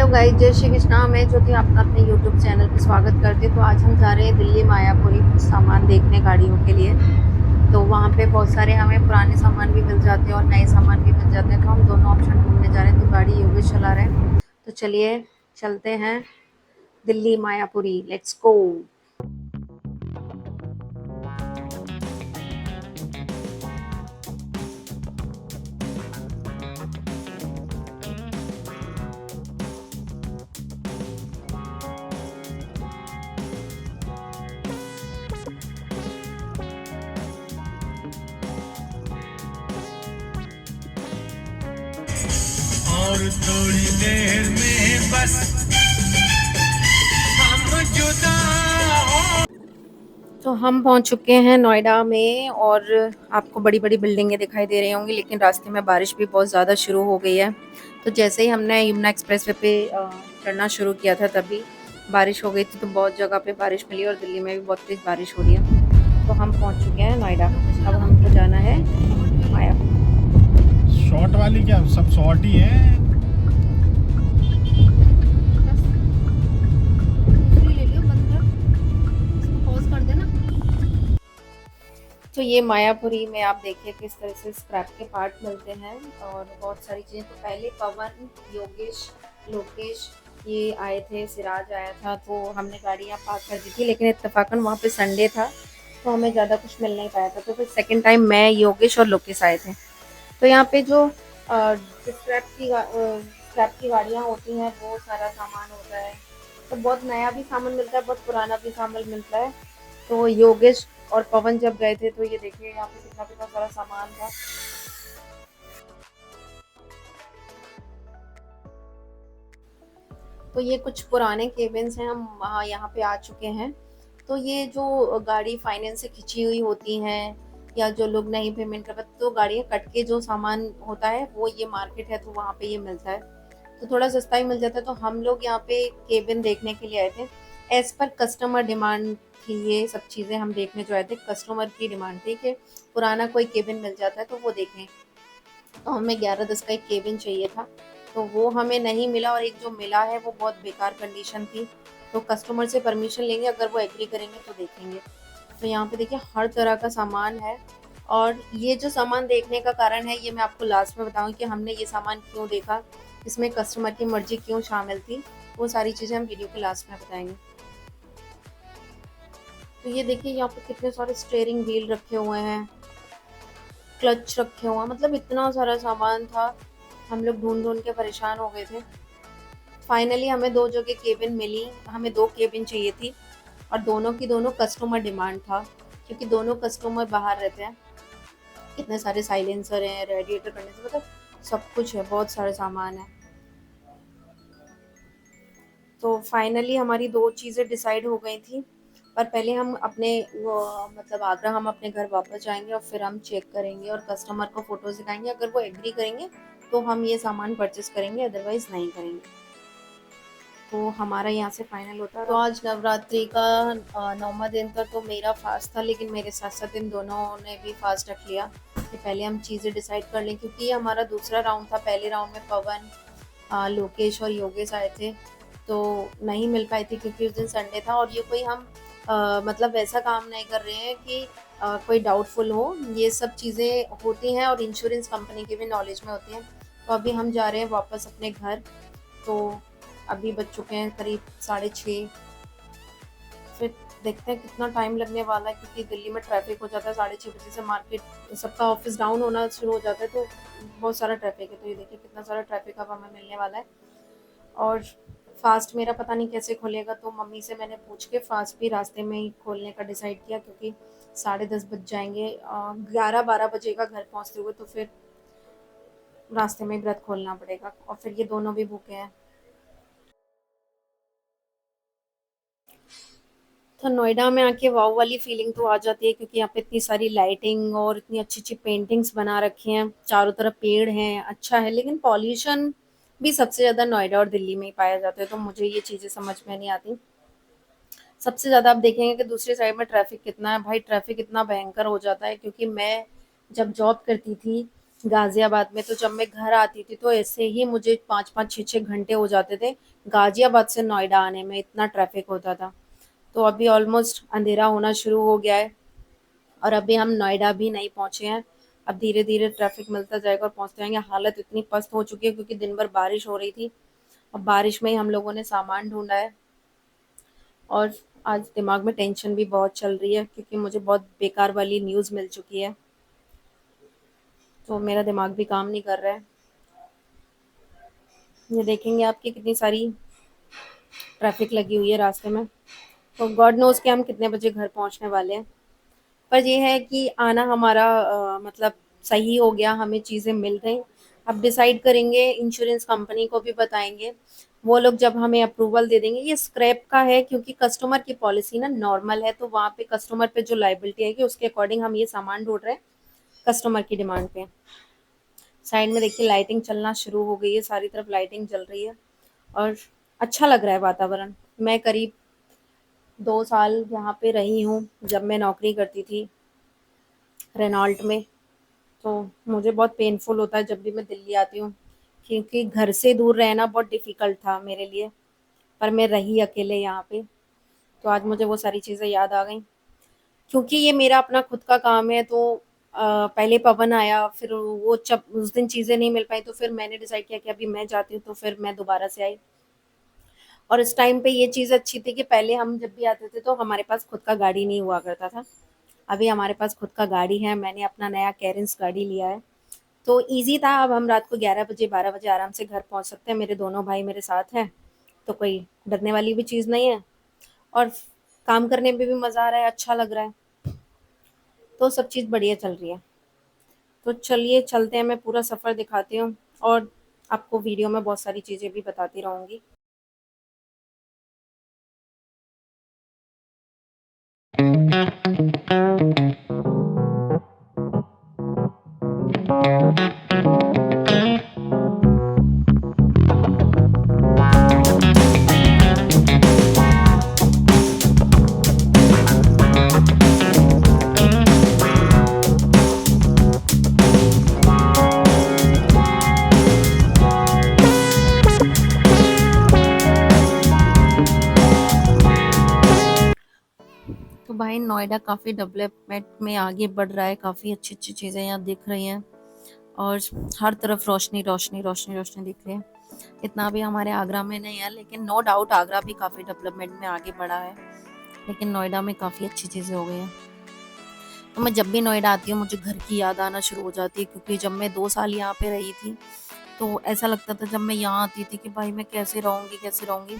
Guys, जय श्री कृष्णा। मैं ज्योति आपका अपने यूट्यूब चैनल पे स्वागत करती हूँ। तो आज हम जा रहे हैं दिल्ली मायापुरी कुछ सामान देखने गाड़ियों के लिए। तो वहाँ पे बहुत सारे हमें पुराने सामान भी मिल जाते हैं और नए सामान भी मिल जाते हैं। तो हम दोनों ऑप्शन ढूंढने जा रहे हैं। तो गाड़ी योगेश चला रहे हैं। तो चलिए चलते हैं दिल्ली मायापुरी। Let's go. और थोड़ी देर में बस हम जुदा हो। तो हम पहुंच चुके हैं नोएडा में और आपको बड़ी बड़ी बिल्डिंगें दिखाई दे रही होंगी, लेकिन रास्ते में बारिश भी बहुत ज़्यादा शुरू हो गई है। तो जैसे ही हमने यमुना एक्सप्रेसवे पे चढ़ना शुरू किया था तभी बारिश हो गई थी। तो बहुत जगह पे बारिश मिली और दिल्ली में भी बहुत तेज़ बारिश हो रही है। तो हम पहुंच चुके हैं नोएडा। अब हमको जाना है मायापुर। शॉर्ट वाली क्या सब शॉर्ट ही है। दूसरी ले लियो, बंद कर, इसको पॉज कर देना। तो ये मायापुरी में आप देखिए किस तरह से स्क्रैप के पार्ट मिलते हैं और बहुत सारी चीज़ें। तो पहले पवन, योगेश, लोकेश ये आए थे, सिराज आया था। तो हमने गाड़ी यहाँ पार्क कर दी थी, लेकिन इत्तेफाकन वहाँ पे संडे था तो हमें ज़्यादा कुछ मिल नहीं पाया था। तो फिर सेकंड टाइम मैं, योगेश और लोकेश आए थे। तो यहाँ पे जो स्क्रैप की गाड़ियाँ होती हैं वो सारा सामान होता है। तो बहुत नया भी सामान मिलता है, बहुत पुराना भी सामान मिलता है। तो योगेश और पवन जब गए थे तो ये देखिए यहाँ पे कितना कितना सारा सामान था। तो ये कुछ पुराने केबिन्स हैं, हम वहाँ यहाँ पे आ चुके हैं। तो ये जो गाड़ी फाइनेंस से खिंची हुई होती हैं या जो लोग नहीं पेमेंट कर पाते तो गाड़ियाँ कट के जो सामान होता है वो ये मार्केट है तो वहाँ पे ये मिलता है। तो थोड़ा सस्ता ही मिल जाता है। तो हम लोग यहाँ पे केबिन देखने के लिए आए थे। एज पर कस्टमर डिमांड थी ये सब चीज़ें हम देखने जो आए थे। कस्टमर की डिमांड थी कि पुराना कोई केबिन मिल जाता है तो वो देखें। तो हमें 11-10 का एक केबिन चाहिए था। तो वो हमें नहीं मिला और एक जो मिला है वो बहुत बेकार कंडीशन थी। तो कस्टमर से परमिशन लेंगे, अगर वो एग्री करेंगे तो देखेंगे। तो यहाँ पे देखिए हर तरह का सामान है। और ये जो सामान देखने का कारण है ये मैं आपको लास्ट में बताऊंगी कि हमने ये सामान क्यों देखा, इसमें कस्टमर की मर्जी क्यों शामिल थी। वो सारी चीज़ें हम वीडियो के लास्ट में बताएंगे। तो ये देखिए यहाँ पे कितने सारे स्टेयरिंग व्हील रखे हुए हैं, क्लच रखे हुए हैं, मतलब इतना सारा सामान था। हम लोग ढूंढ ढूंढ के परेशान हो गए थे। फाइनली हमें दो जगह केबिन मिली। हमें दो केबिन चाहिए थी और दोनों की दोनों कस्टमर डिमांड था, क्योंकि दोनों कस्टमर बाहर रहते हैं। कितने सारे साइलेंसर हैं, रेडिएटर करने से मतलब सब कुछ है, बहुत सारे सामान है। तो फाइनली हमारी दो चीज़ें डिसाइड हो गई थी। पर पहले हम अपने मतलब आगरा हम अपने घर वापस जाएंगे और फिर हम चेक करेंगे और कस्टमर को फोटोज दिखाएंगे। अगर वो एग्री करेंगे तो हम ये सामान परचेस करेंगे, अदरवाइज नहीं करेंगे। तो हमारा यहाँ से फाइनल होता है। तो आज नवरात्रि का 9वां दिन था तो मेरा फास्ट था, लेकिन मेरे साथ साथ इन दोनों ने भी फास्ट रख लिया कि पहले हम चीज़ें डिसाइड कर लें, क्योंकि ये हमारा दूसरा राउंड था। पहले राउंड में पवन, लोकेश और योगेश आए थे तो नहीं मिल पाई थी क्योंकि उस दिन संडे था। और ये कोई हम मतलब वैसा काम नहीं कर रहे हैं कि कोई डाउटफुल हो। ये सब चीज़ें होती हैं और इंश्योरेंस कंपनी के भी नॉलेज में होती हैं। तो अभी हम जा रहे हैं वापस अपने घर। तो अभी बज चुके हैं करीब 6:30। फिर देखते हैं कितना टाइम लगने वाला है, क्योंकि दिल्ली में ट्रैफिक हो जाता है 6:30 बजे से। मार्केट सबका ऑफिस डाउन होना शुरू हो जाता है तो बहुत सारा ट्रैफिक है। तो ये देखिए कितना सारा ट्रैफिक अब हमें मिलने वाला है। और फास्ट मेरा पता नहीं कैसे खुलेगा, तो मम्मी से मैंने पूछ के फास्ट भी रास्ते में ही खोलने का डिसाइड किया, क्योंकि 10:30 बज जाएंगे, 11-12 बजेगा घर पहुंचते हुए। तो फिर रास्ते में ही व्रत खोलना पड़ेगा और फिर ये दोनों भी भूखे हैं। तो नोएडा में आके वाव वाली फीलिंग तो आ जाती है, क्योंकि यहाँ पे इतनी सारी लाइटिंग और इतनी अच्छी अच्छी पेंटिंग्स बना रखी हैं। चारों तरफ पेड़ हैं, अच्छा है। लेकिन पॉल्यूशन भी सबसे ज़्यादा नोएडा और दिल्ली में ही पाया जाता है। तो मुझे ये चीज़ें समझ में नहीं आती। सबसे ज़्यादा आप देखेंगे कि दूसरी साइड में ट्रैफिक कितना है। भाई ट्रैफिक इतना भयंकर हो जाता है, क्योंकि मैं जब जॉब करती थी गाजियाबाद में तो जब मैं घर आती थी तो ऐसे ही मुझे 5-5 6-6 घंटे हो जाते थे गाजियाबाद से नोएडा आने में, इतना ट्रैफिक होता था। तो अभी ऑलमोस्ट अंधेरा होना शुरू हो गया है और अभी हम नोएडा भी नहीं पहुंचे हैं। अब धीरे धीरे ट्रैफिक मिलता जाएगा और पहुंचते जाएंगे। हालत इतनी पस्त हो चुकी है क्योंकि दिन भर बारिश हो रही थी। अब बारिश में ही हम लोगों ने सामान ढूंढा है और आज दिमाग में टेंशन भी बहुत चल रही है क्योंकि मुझे बहुत बेकार वाली न्यूज़ मिल चुकी है। तो मेरा दिमाग भी काम नहीं कर रहा है। ये देखेंगे आपकी कितनी सारी ट्रैफिक लगी हुई है रास्ते में। तो गॉड नोज़ कि हम कितने बजे घर पहुंचने वाले हैं। पर ये है कि आना हमारा मतलब सही हो गया, हमें चीज़ें मिल गई। अब डिसाइड करेंगे, इंश्योरेंस कंपनी को भी बताएँगे। वो लोग जब हमें अप्रूवल दे देंगे, ये स्क्रैप का है क्योंकि कस्टमर की पॉलिसी ना नॉर्मल है, तो वहाँ पे कस्टमर पे जो लायबिलिटी आएगी उसके अकॉर्डिंग हम ये सामान ढूँढ रहे हैं, कस्टमर की डिमांड पे। साइड में देखिए लाइटिंग चलना शुरू हो गई है, सारी तरफ लाइटिंग जल रही है और अच्छा लग रहा है वातावरण। मैं करीब 2 साल यहाँ पे रही हूँ, जब मैं नौकरी करती थी रेनॉल्ट में। तो मुझे बहुत पेनफुल होता है जब भी मैं दिल्ली आती हूँ क्योंकि घर से दूर रहना बहुत डिफ़िकल्ट था मेरे लिए, पर मैं रही अकेले यहाँ पे। तो आज मुझे वो सारी चीज़ें याद आ गई क्योंकि ये मेरा अपना खुद का काम है। तो पहले पवन आया, फिर वो जब उस दिन चीज़ें नहीं मिल पाई तो फिर मैंने डिसाइड किया कि अभी मैं जाती हूँ, तो फिर मैं दोबारा से आई। और इस टाइम पे ये चीज़ अच्छी थी कि पहले हम जब भी आते थे तो हमारे पास खुद का गाड़ी नहीं हुआ करता था। अभी हमारे पास खुद का गाड़ी है, मैंने अपना नया कैरेंस गाड़ी लिया है। तो ईज़ी था, अब हम रात को 11 बजे 12 बजे आराम से घर पहुँच सकते हैं। मेरे दोनों भाई मेरे साथ हैं, तो कोई डरने वाली भी चीज़ नहीं है और काम करने में भी मज़ा आ रहा है, अच्छा लग रहा है। तो सब चीज़ बढ़िया चल रही है। तो चलिए चलते हैं, मैं पूरा सफ़र दिखाती हूँ और आपको वीडियो में बहुत सारी चीज़ें भी बताती रहूँगी। तो भाई नोएडा काफ़ी डेवलपमेंट में आगे बढ़ रहा है, काफ़ी अच्छी-अच्छी चीज़ें यहाँ दिख रही हैं और हर तरफ रोशनी, रोशनी, रोशनी, रोशनी दिख रही है। इतना भी हमारे आगरा में नहीं है, लेकिन नो डाउट आगरा भी काफ़ी डेवलपमेंट में आगे बढ़ा है, लेकिन नोएडा में काफ़ी अच्छी चीज़ें हो गई हैं। तो मैं जब भी नोएडा आती हूँ मुझे घर की याद आना शुरू हो जाती है क्योंकि जब मैं 2 साल यहाँ पे रही थी, तो ऐसा लगता था जब मैं यहाँ आती थी कि भाई मैं कैसे रहूँगी, कैसे रहूँगी?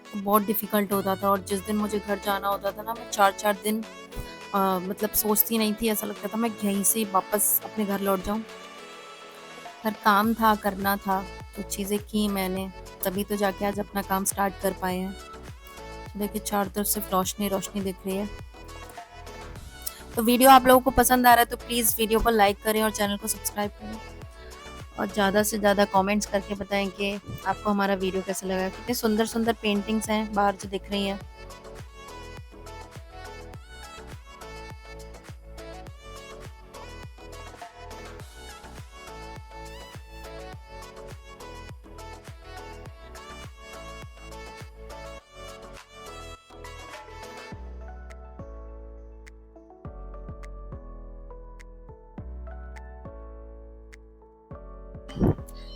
तो बहुत डिफ़िकल्ट होता था और जिस दिन मुझे घर जाना होता था ना, मैं 4-4 दिन मतलब सोचती नहीं थी, ऐसा लगता था मैं यहीं से वापस अपने घर लौट जाऊँ। पर काम था, करना था, तो चीज़ें की मैंने, तभी तो जाके आज अपना काम स्टार्ट कर पाए हैं। तो देखिए चारों तरफ सिर्फ रोशनी रोशनी दिख रही है। तो वीडियो आप लोगों को पसंद आ रहा है तो प्लीज़ वीडियो को लाइक करें और चैनल को सब्सक्राइब करें और ज़्यादा से ज़्यादा कमेंट्स करके बताएं कि आपको हमारा वीडियो कैसा लगा। कितने सुंदर सुंदर पेंटिंग्स हैं बाहर जो दिख रही हैं।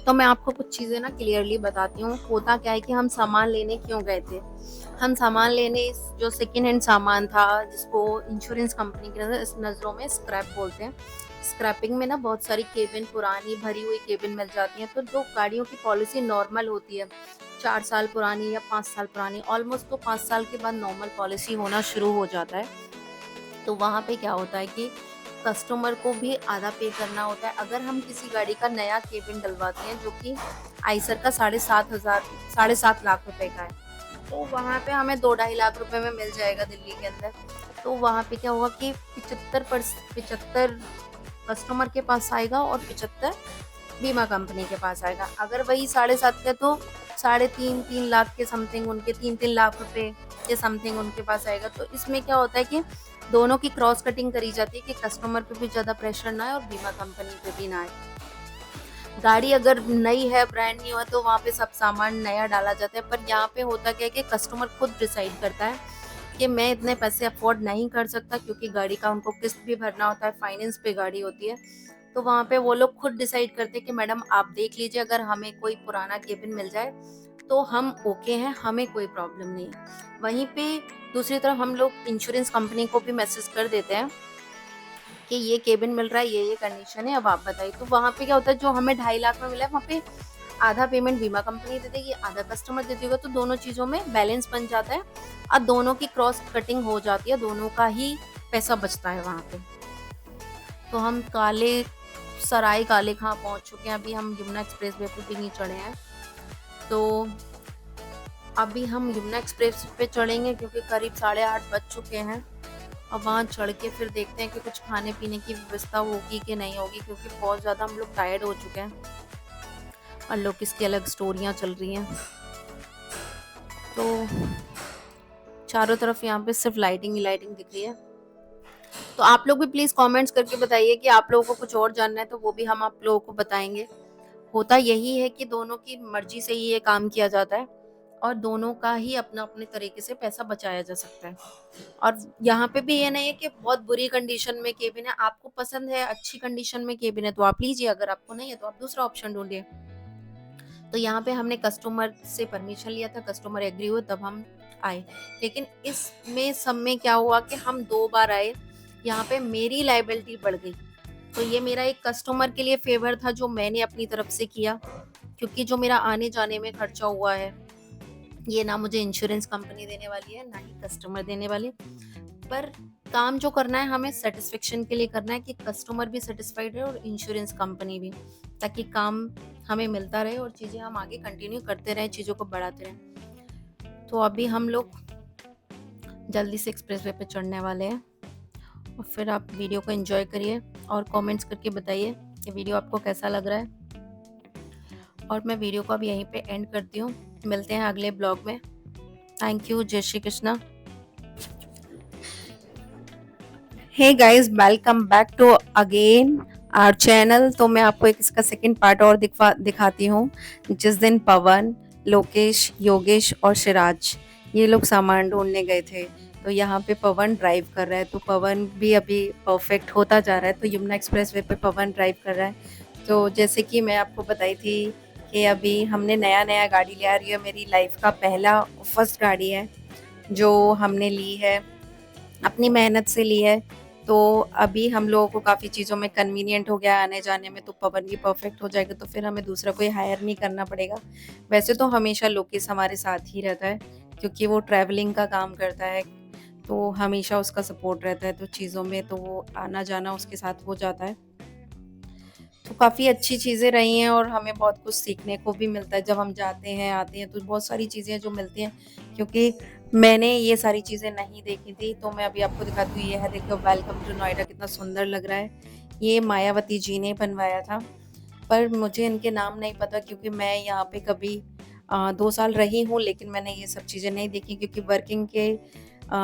तो मैं आपको कुछ चीज़ें ना क्लियरली बताती हूँ। होता क्या है कि हम सामान लेने क्यों गए थे? हम सामान लेने जो सेकंड हैंड सामान था जिसको इंश्योरेंस कंपनी की नज़रों में स्क्रैप बोलते हैं। स्क्रैपिंग में ना बहुत सारी केबिन पुरानी भरी हुई केबिन मिल जाती हैं। तो जो गाड़ियों की पॉलिसी नॉर्मल होती है 4 साल पुरानी या 5 साल पुरानी, ऑलमोस्ट तो 5 साल के बाद नॉर्मल पॉलिसी होना शुरू हो जाता है। तो वहाँ पे क्या होता है कि कस्टमर को भी आधा पे करना होता है। अगर हम किसी गाड़ी का नया केबिन डलवाते हैं जो कि आइसर का 7.5 लाख रुपए का है, तो वहाँ पे हमें 2-2.5 लाख रुपए में मिल जाएगा दिल्ली के अंदर। तो वहाँ पे क्या होगा कि 75 कस्टमर के पास आएगा और 75 बीमा कंपनी के पास आएगा। अगर वही 7.5 का तो 3.5 लाख के समथिंग उनके 3-3 लाख रुपए के समथिंग उनके पास आएगा। तो इसमें क्या होता है कि दोनों की क्रॉस कटिंग करी जाती है कि कस्टमर पे भी ज़्यादा प्रेशर ना आए और बीमा कंपनी पे भी ना आए। गाड़ी अगर नई है, ब्रांड न्यू है, तो वहाँ पे सब सामान नया डाला जाता है। पर यहाँ पे होता क्या है कि कस्टमर खुद डिसाइड करता है कि मैं इतने पैसे अफोर्ड नहीं कर सकता, क्योंकि गाड़ी का उनको किस्त भी भरना होता है, फाइनेंस पे गाड़ी होती है। तो वहाँ पे वो लोग खुद डिसाइड करते हैं कि मैडम आप देख लीजिए, अगर हमें कोई पुराना केबिन मिल जाए तो हम ओके हैं, हमें कोई प्रॉब्लम नहीं है। वहीं पे दूसरी तरफ हम लोग इंश्योरेंस कंपनी को भी मैसेज कर देते हैं कि ये केबिन मिल रहा है, ये कंडीशन है, अब आप बताइए। तो वहाँ पे क्या होता है, जो हमें 2.5 लाख में मिला है, वहाँ पे आधा पेमेंट बीमा कंपनी दे देगी, आधा कस्टमर दे देगा। तो दोनों चीज़ों में बैलेंस बन जाता है और दोनों की क्रॉस कटिंग हो जाती है, दोनों का ही पैसा बचता है वहाँ पे। तो हम काले खां पहुँच चुके हैं। अभी हम यमुना एक्सप्रेस वे पे भी नहीं चढ़े हैं। तो अभी हम यमुना एक्सप्रेस पे चढ़ेंगे, क्योंकि करीब 8:30 बज चुके हैं। अब वहाँ चढ़ के फिर देखते हैं कि कुछ खाने पीने की व्यवस्था होगी कि नहीं होगी, क्योंकि बहुत ज़्यादा हम लोग टायर्ड हो चुके हैं और लोग किसकी अलग स्टोरियाँ चल रही हैं। तो चारों तरफ यहाँ पे सिर्फ लाइटिंग ही लाइटिंग दिख रही है। तो आप लोग भी प्लीज़ कमेंट्स करके बताइए कि आप लोगों को कुछ और जानना है, तो वो भी हम आप लोगों को बताएंगे। होता यही है कि दोनों की मर्जी से ही ये काम किया जाता है और दोनों का ही अपना अपने तरीके से पैसा बचाया जा सकता है। और यहाँ पे भी ये नहीं है कि बहुत बुरी कंडीशन में केबिन है, आपको पसंद है अच्छी कंडीशन में केबिन है तो आप लीजिए, अगर आपको नहीं है तो आप दूसरा ऑप्शन ढूंढिए। तो यहाँ पे हमने कस्टमर से परमिशन लिया था, कस्टमर एग्री हुए तब हम आए। लेकिन इसमें सब में क्या हुआ कि हम 2 बार आए, यहाँ पे मेरी लाइबिलिटी बढ़ गई। तो ये मेरा एक कस्टमर के लिए फेवर था जो मैंने अपनी तरफ से किया, क्योंकि जो मेरा आने जाने में खर्चा हुआ है ये ना मुझे इंश्योरेंस कंपनी देने वाली है, ना ही कस्टमर देने वाले। पर काम जो करना है हमें सेटिस्फेक्शन के लिए करना है कि कस्टमर भी सेटिस्फाइड रहे और इंश्योरेंस कंपनी भी, ताकि काम हमें मिलता रहे और चीज़ें हम आगे कंटिन्यू करते रहें, चीज़ों को बढ़ाते रहें। तो अभी हम लोग जल्दी से एक्सप्रेस वे पे चढ़ने वाले हैं और फिर आप वीडियो को एंजॉय करिए और कमेंट्स करके बताइए कि वीडियो आपको कैसा लग रहा है। और मैं वीडियो को अब यहीं पे एंड करती हूँ, मिलते हैं अगले ब्लॉग में। थैंक यू, जय Shri Krishna. Hey guys, welcome back to again our channel. तो मैं आपको एक इसका सेकंड पार्ट और दिखाती हूँ। जिस दिन पवन, लोकेश, योगेश और सिराज ये लोग सामान ढूंढने गए थे, तो यहाँ पे पवन ड्राइव कर रहा है। तो पवन भी अभी परफेक्ट होता जा रहा है। तो यमुना एक्सप्रेस वे पे पवन ड्राइव कर रहा है। तो जैसे कि मैं आपको बताई थी कि अभी हमने नया गाड़ी लिया, ये मेरी लाइफ का फर्स्ट गाड़ी है जो हमने ली है, अपनी मेहनत से ली है। तो अभी हम लोगों को काफ़ी चीज़ों में कन्वीनियंट हो गया आने जाने में। तो पवन भी परफेक्ट हो जाएगा, तो फिर हमें दूसरा कोई हायर नहीं करना पड़ेगा। वैसे तो हमेशा लोकेश हमारे साथ ही रहता है, क्योंकि वो ट्रैवलिंग का काम करता है, तो हमेशा उसका सपोर्ट रहता है। तो चीज़ों में तो वो आना जाना उसके साथ हो जाता है। तो काफ़ी अच्छी चीज़ें रही हैं और हमें बहुत कुछ सीखने को भी मिलता है जब हम जाते हैं आते हैं। तो बहुत सारी चीज़ें जो मिलती हैं, क्योंकि मैंने ये सारी चीज़ें नहीं देखी थी। तो मैं अभी आपको दिखाती हूँ, ये है देखो, वेलकम टू नोएडा, कितना सुंदर लग रहा है। ये मायावती जी ने बनवाया था, पर मुझे इनके नाम नहीं पता, क्योंकि मैं यहाँ पे कभी 2 साल रही हूँ, लेकिन मैंने ये सब चीज़ें नहीं देखी, क्योंकि वर्किंग के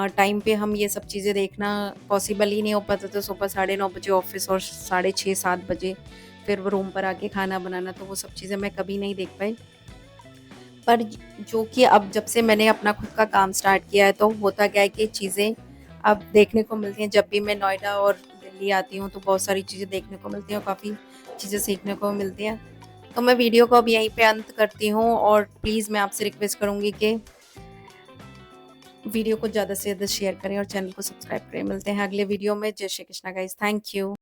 टाइम पे हम ये सब चीज़ें देखना पॉसिबल ही नहीं हो पाता। तो सुबह 9:30 बजे ऑफिस और 6:30-7 बजे फिर वो रूम पर आके खाना बनाना, तो वो सब चीज़ें मैं कभी नहीं देख पाई। पर जो कि अब जब से मैंने अपना खुद का काम स्टार्ट किया है, तो होता क्या है कि चीज़ें अब देखने को मिलती हैं। जब भी मैं नोएडा और दिल्ली आती हूँ तो बहुत सारी चीज़ें देखने को मिलती हैं और काफ़ी चीज़ें सीखने को मिलती हैं। तो मैं वीडियो को अब यहीं पे अंत करती हूँ और प्लीज़ मैं आपसे रिक्वेस्ट करूँगी कि वीडियो को ज़्यादा से ज़्यादा शेयर करें और चैनल को सब्सक्राइब करें। मिलते हैं अगले वीडियो में। जय Shri Krishna guys, thank you.